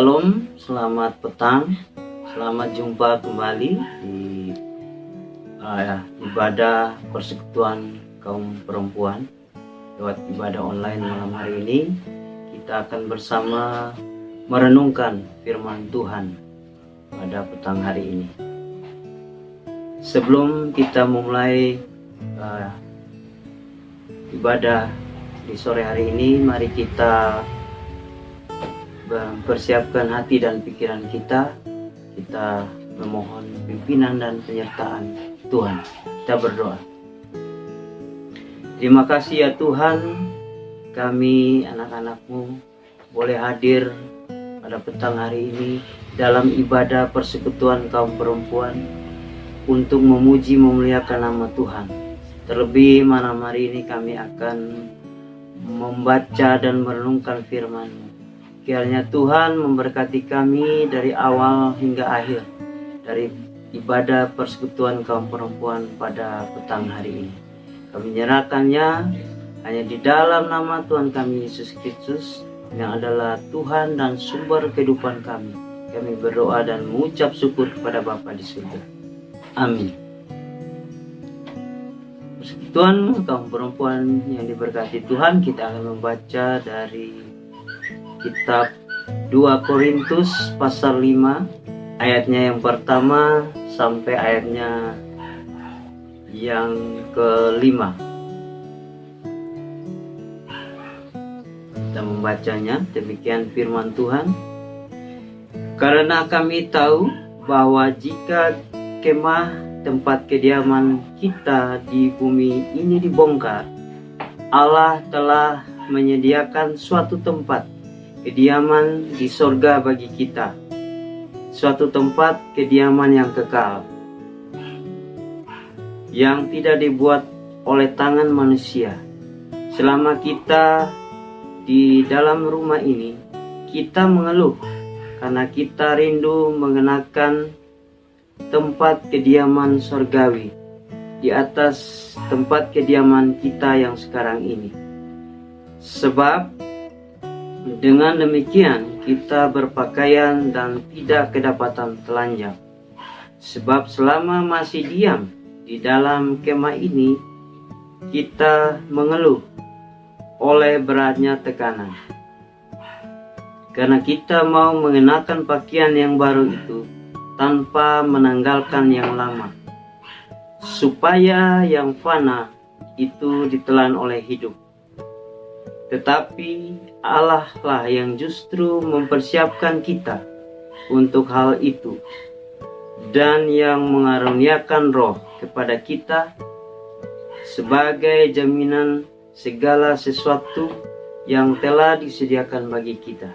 Shalom, selamat petang, selamat jumpa kembali di ibadah persekutuan kaum perempuan lewat ibadah online malam hari ini. Kita akan bersama merenungkan firman Tuhan pada petang hari ini. Sebelum kita memulai ibadah di sore hari ini, mari kita mempersiapkan hati dan pikiran kita. Kita memohon pimpinan dan penyertaan Tuhan. Kita berdoa. Terima kasih ya Tuhan, kami anak-anak-Mu boleh hadir pada petang hari ini dalam ibadah persekutuan kaum perempuan untuk memuji memuliakan nama Tuhan. Terlebih malam hari ini kami akan membaca dan merenungkan firman-Mu. Kiranya Tuhan memberkati kami dari awal hingga akhir dari ibadah persekutuan kaum perempuan pada petang hari ini. Kami menyerahkannya hanya di dalam nama Tuhan kami Yesus Kristus yang adalah Tuhan dan sumber kehidupan kami. Kami berdoa dan mengucap syukur kepada Bapa di surga. Amin. Persekutuan kaum perempuan yang diberkati Tuhan, kita akan membaca dari Kitab 2 Korintus pasal 5 ayatnya yang pertama sampai ayatnya yang ke-5. Kita membacanya, demikian firman Tuhan. Karena kami tahu bahwa jika kemah tempat kediaman kita di bumi ini dibongkar, Allah telah menyediakan suatu tempat kediaman di sorga bagi kita, suatu tempat kediaman yang kekal, yang tidak dibuat oleh tangan manusia. Selama kita di dalam rumah ini, kita mengeluh karena kita rindu mengenakan tempat kediaman sorgawi di atas tempat kediaman kita yang sekarang ini. Sebab dengan demikian kita berpakaian dan tidak kedapatan telanjang. Sebab selama masih diam di dalam kemah ini, kita mengeluh oleh beratnya tekanan. Karena kita mau mengenakan pakaian yang baru itu tanpa menanggalkan yang lama, supaya yang fana itu ditelan oleh hidup. Tetapi Allah lah yang justru mempersiapkan kita untuk hal itu, dan yang mengaruniakan roh kepada kita sebagai jaminan segala sesuatu yang telah disediakan bagi kita.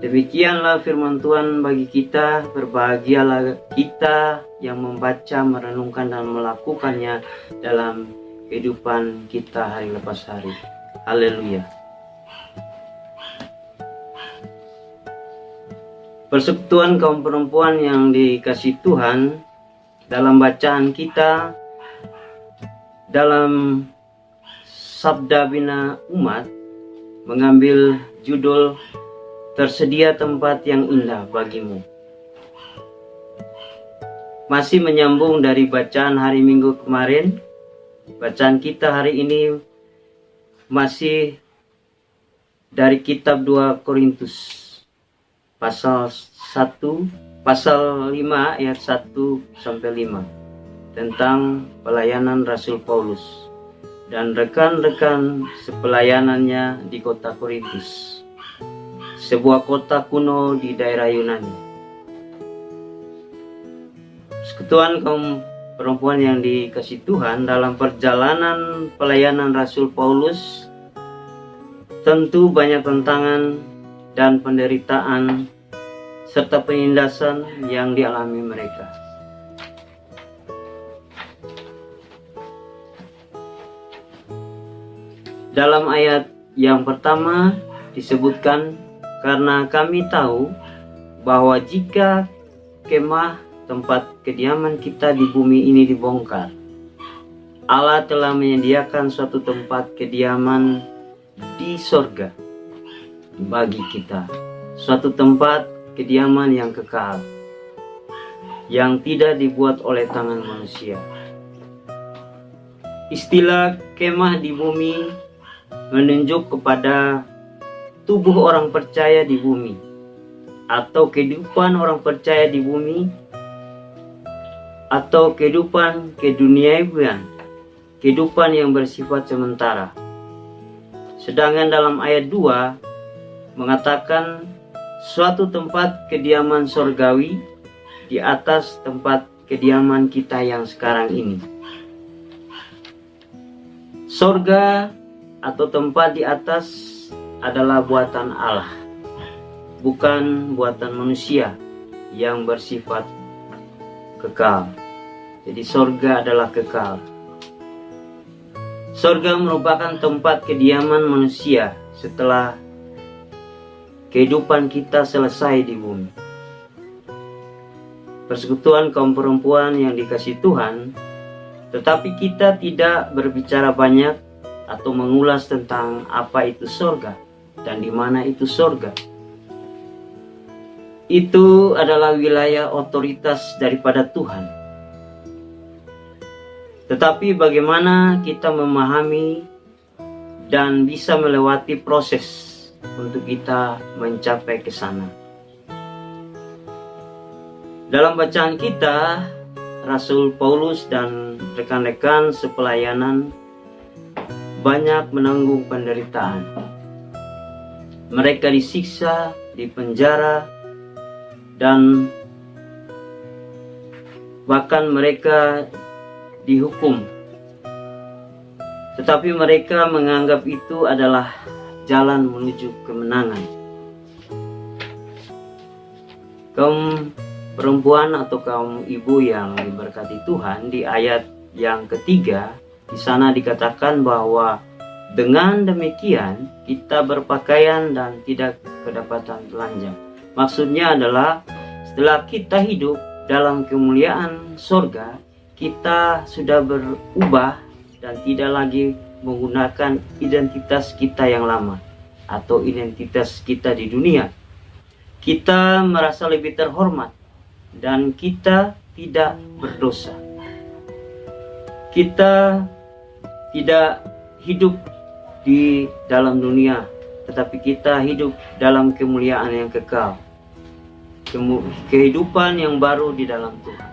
Demikianlah firman Tuhan bagi kita. Berbahagialah kita yang membaca, merenungkan, dan melakukannya dalam kehidupan kita hari lepas hari. Haleluya. Persekutuan kaum perempuan yang dikasihi Tuhan, dalam bacaan kita dalam Sabda Bina Umat mengambil judul Tersedia Tempat yang Indah Bagimu. Masih menyambung dari bacaan hari Minggu kemarin. Bacaan kita hari ini masih dari kitab 2 Korintus pasal 5 ayat 1 sampai 5 tentang pelayanan Rasul Paulus dan rekan-rekan sepelayanannya di kota Korintus, sebuah kota kuno di daerah Yunani. Persekutuan kaum perempuan yang dikasihi Tuhan, dalam perjalanan pelayanan Rasul Paulus tentu banyak tantangan dan penderitaan serta penindasan yang dialami mereka. Dalam ayat yang pertama disebutkan, karena kami tahu bahwa jika kemah tempat kediaman kita di bumi ini dibongkar, Allah telah menyediakan suatu tempat kediaman di sorga bagi kita, suatu tempat kediaman yang kekal, yang tidak dibuat oleh tangan manusia. Istilah kemah di bumi menunjuk kepada tubuh orang percaya di bumi, atau kehidupan orang percaya di bumi, atau kehidupan keduniawian, kehidupan yang bersifat sementara. Sedangkan dalam ayat 2 mengatakan suatu tempat kediaman sorgawi di atas tempat kediaman kita yang sekarang ini. Sorga atau tempat di atas adalah buatan Allah, bukan buatan manusia yang bersifat kekal. Jadi sorga adalah kekal. Sorga merupakan tempat kediaman manusia setelah kehidupan kita selesai di bumi. Persekutuan kaum perempuan yang dikasihi Tuhan, tetapi kita tidak berbicara banyak atau mengulas tentang apa itu sorga dan di mana itu sorga. Itu adalah wilayah otoritas daripada Tuhan. Tetapi bagaimana kita memahami dan bisa melewati proses untuk kita mencapai ke sana. Dalam bacaan kita, Rasul Paulus dan rekan-rekan sepelayanan banyak menanggung penderitaan. Mereka disiksa, dipenjara, dan bahkan mereka dihukum. Tetapi mereka menganggap itu adalah jalan menuju kemenangan. Kaum perempuan atau kaum ibu yang diberkati Tuhan, di ayat yang ketiga di sana dikatakan bahwa dengan demikian kita berpakaian dan tidak kedapatan telanjang. Maksudnya adalah setelah kita hidup dalam kemuliaan sorga, kita sudah berubah dan tidak lagi menggunakan identitas kita yang lama atau identitas kita di dunia. Kita merasa lebih terhormat dan kita tidak berdosa. Kita tidak hidup di dalam dunia, tetapi kita hidup dalam kemuliaan yang kekal, kehidupan yang baru di dalam Tuhan.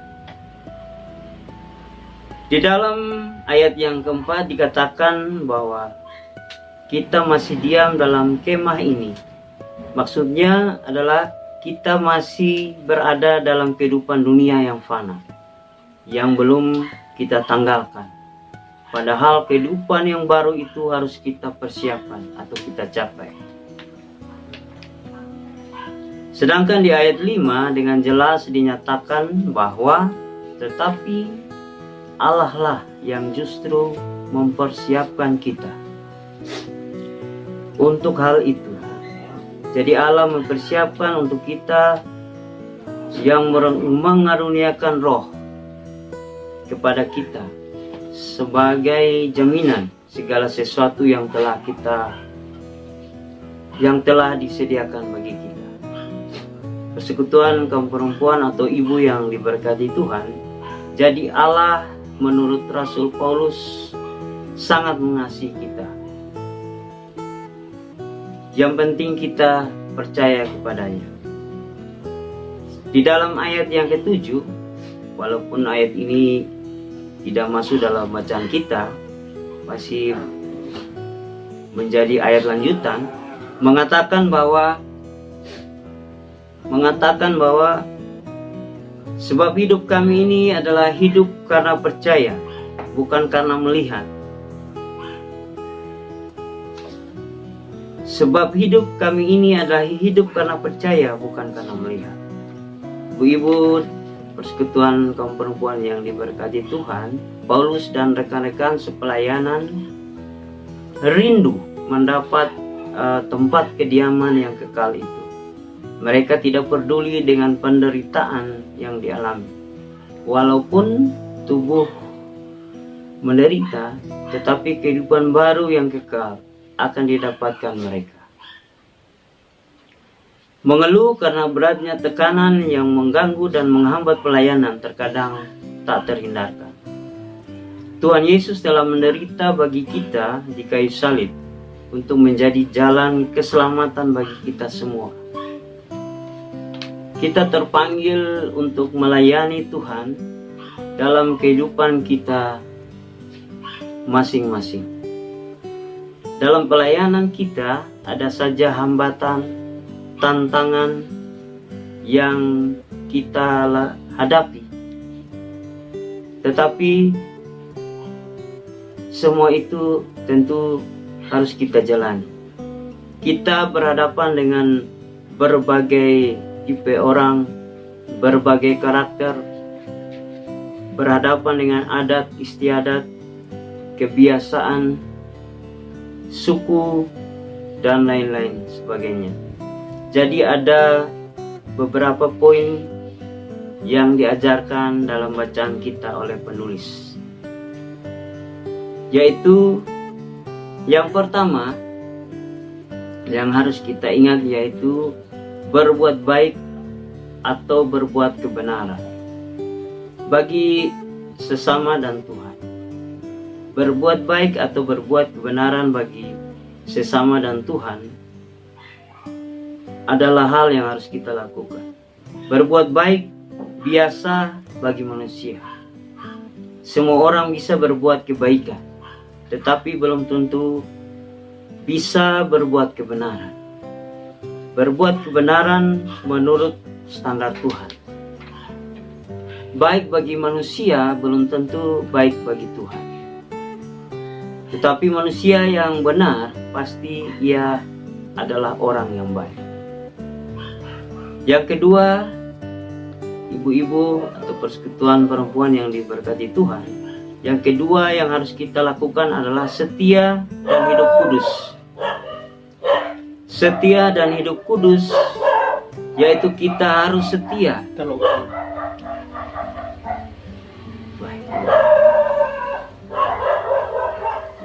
Di dalam ayat yang keempat dikatakan bahwa kita masih diam dalam kemah ini. Maksudnya adalah kita masih berada dalam kehidupan dunia yang fana, yang belum kita tanggalkan. Padahal kehidupan yang baru itu harus kita persiapkan atau kita capai. Sedangkan di ayat 5 dengan jelas dinyatakan bahwa tetapi Allah lah yang justru mempersiapkan kita untuk hal itu. Jadi Allah mempersiapkan untuk kita yang mengaruniakan roh kepada kita sebagai jaminan segala sesuatu yang telah disediakan bagi kita. Persekutuan kaum perempuan atau ibu yang diberkati Tuhan, jadi Allah menurut Rasul Paulus sangat mengasihi kita. Yang penting kita percaya kepadanya. Di dalam ayat yang ketujuh, walaupun ayat ini tidak masuk dalam bacaan kita, masih menjadi ayat lanjutan, mengatakan bahwa sebab hidup kami ini adalah hidup karena percaya, bukan karena melihat. Sebab hidup kami ini adalah hidup karena percaya, bukan karena melihat. Ibu-ibu persekutuan kaum perempuan yang diberkati Tuhan, Paulus dan rekan-rekan sepelayanan rindu mendapat tempat kediaman yang kekal itu. Mereka tidak peduli dengan penderitaan yang dialami. Walaupun tubuh menderita, tetapi kehidupan baru yang kekal akan didapatkan mereka. Mengeluh karena beratnya tekanan yang mengganggu dan menghambat pelayanan terkadang tak terhindarkan. Tuhan Yesus telah menderita bagi kita di kayu salib untuk menjadi jalan keselamatan bagi kita semua. Kita terpanggil untuk melayani Tuhan dalam kehidupan kita masing-masing. Dalam pelayanan kita ada saja hambatan, tantangan yang kita hadapi. Tetapi semua itu tentu harus kita jalani. Kita berhadapan dengan berbagai tipe orang, berbagai karakter, berhadapan dengan adat istiadat, kebiasaan, suku, dan lain-lain sebagainya. Jadi ada beberapa poin yang diajarkan dalam bacaan kita oleh penulis, yaitu yang pertama yang harus kita ingat yaitu berbuat baik atau berbuat kebenaran bagi sesama dan Tuhan. Berbuat baik atau berbuat kebenaran bagi sesama dan Tuhan adalah hal yang harus kita lakukan. Berbuat baik biasa bagi manusia. Semua orang bisa berbuat kebaikan, tetapi belum tentu bisa berbuat kebenaran. Berbuat kebenaran menurut standar Tuhan. Baik bagi manusia belum tentu baik bagi Tuhan. Tetapi manusia yang benar pasti ia adalah orang yang baik. Yang kedua, ibu-ibu atau persekutuan perempuan yang diberkati Tuhan, yang kedua yang harus kita lakukan adalah setia dan hidup kudus. Setia dan hidup kudus, yaitu kita harus setia.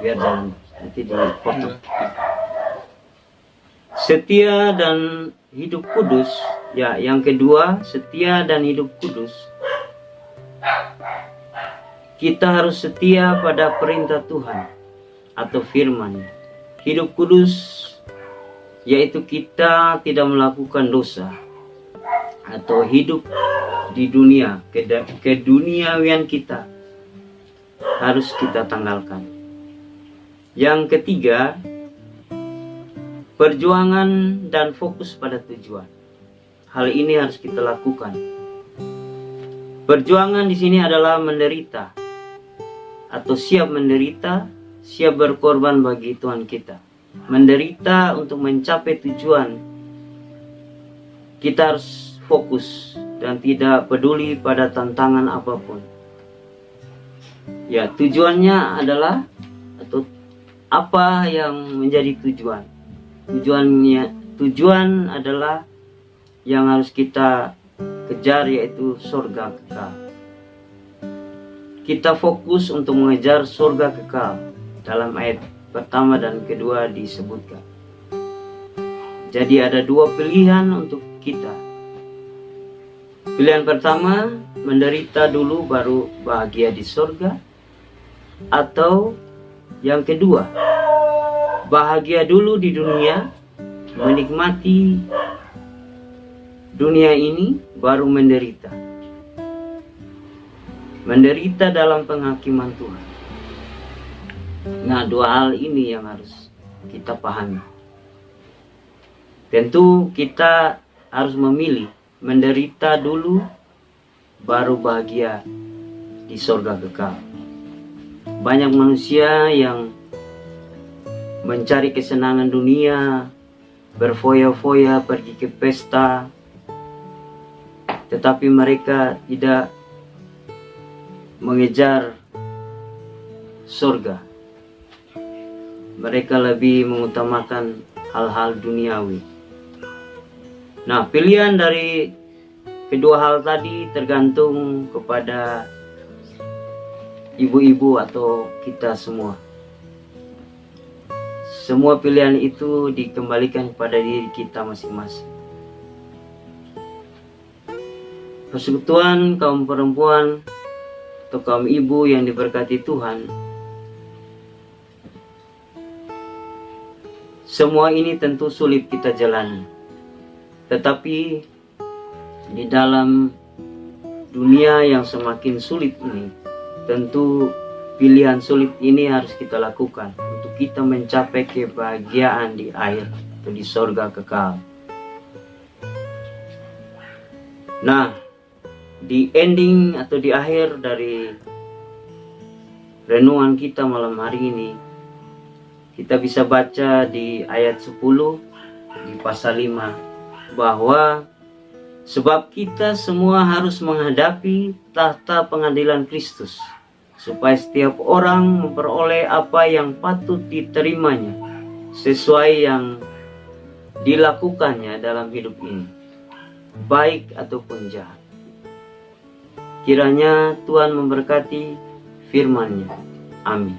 Biar jangan nanti dipotong. Setia dan hidup kudus, ya yang kedua, setia dan hidup kudus. Kita harus setia pada perintah Tuhan atau firman-Nya. Hidup kudus yaitu kita tidak melakukan dosa atau hidup di dunia, keduniawian kita harus kita tanggalkan. Yang ketiga, perjuangan dan fokus pada tujuan. Hal ini harus kita lakukan. Perjuangan di sini adalah menderita atau siap menderita, siap berkorban bagi Tuhan kita. Menderita untuk mencapai tujuan. Kita harus fokus dan tidak peduli pada tantangan apapun. Ya, tujuannya adalah atau apa yang menjadi tujuan? Tujuan adalah yang harus kita kejar, yaitu surga kekal. Kita fokus untuk mengejar surga kekal. Dalam ayat pertama dan kedua disebutkan. Jadi ada dua pilihan untuk kita. Pilihan pertama, menderita dulu baru bahagia di surga. Atau yang kedua, bahagia dulu di dunia, menikmati dunia ini, baru menderita. Menderita dalam penghakiman Tuhan. Nah, dua hal ini yang harus kita pahami. Tentu kita harus memilih menderita dulu baru bahagia di surga kekal. Banyak manusia yang mencari kesenangan dunia, berfoya-foya pergi ke pesta, tetapi mereka tidak mengejar surga. Mereka lebih mengutamakan hal-hal duniawi. Nah, pilihan dari kedua hal tadi tergantung kepada ibu-ibu atau kita semua. Semua pilihan itu dikembalikan kepada diri kita masing-masing. Persekutuan kaum perempuan atau kaum ibu yang diberkati Tuhan, semua ini tentu sulit kita jalani. Tetapi di dalam dunia yang semakin sulit ini, tentu pilihan sulit ini harus kita lakukan untuk kita mencapai kebahagiaan di akhir atau di sorga kekal. Nah, di ending atau di akhir dari renungan kita malam hari ini, kita bisa baca di ayat 10 di pasal 5 bahwa sebab kita semua harus menghadapi tahta pengadilan Kristus, supaya setiap orang memperoleh apa yang patut diterimanya sesuai yang dilakukannya dalam hidup ini, baik ataupun jahat. Kiranya Tuhan memberkati firman-Nya. Amin.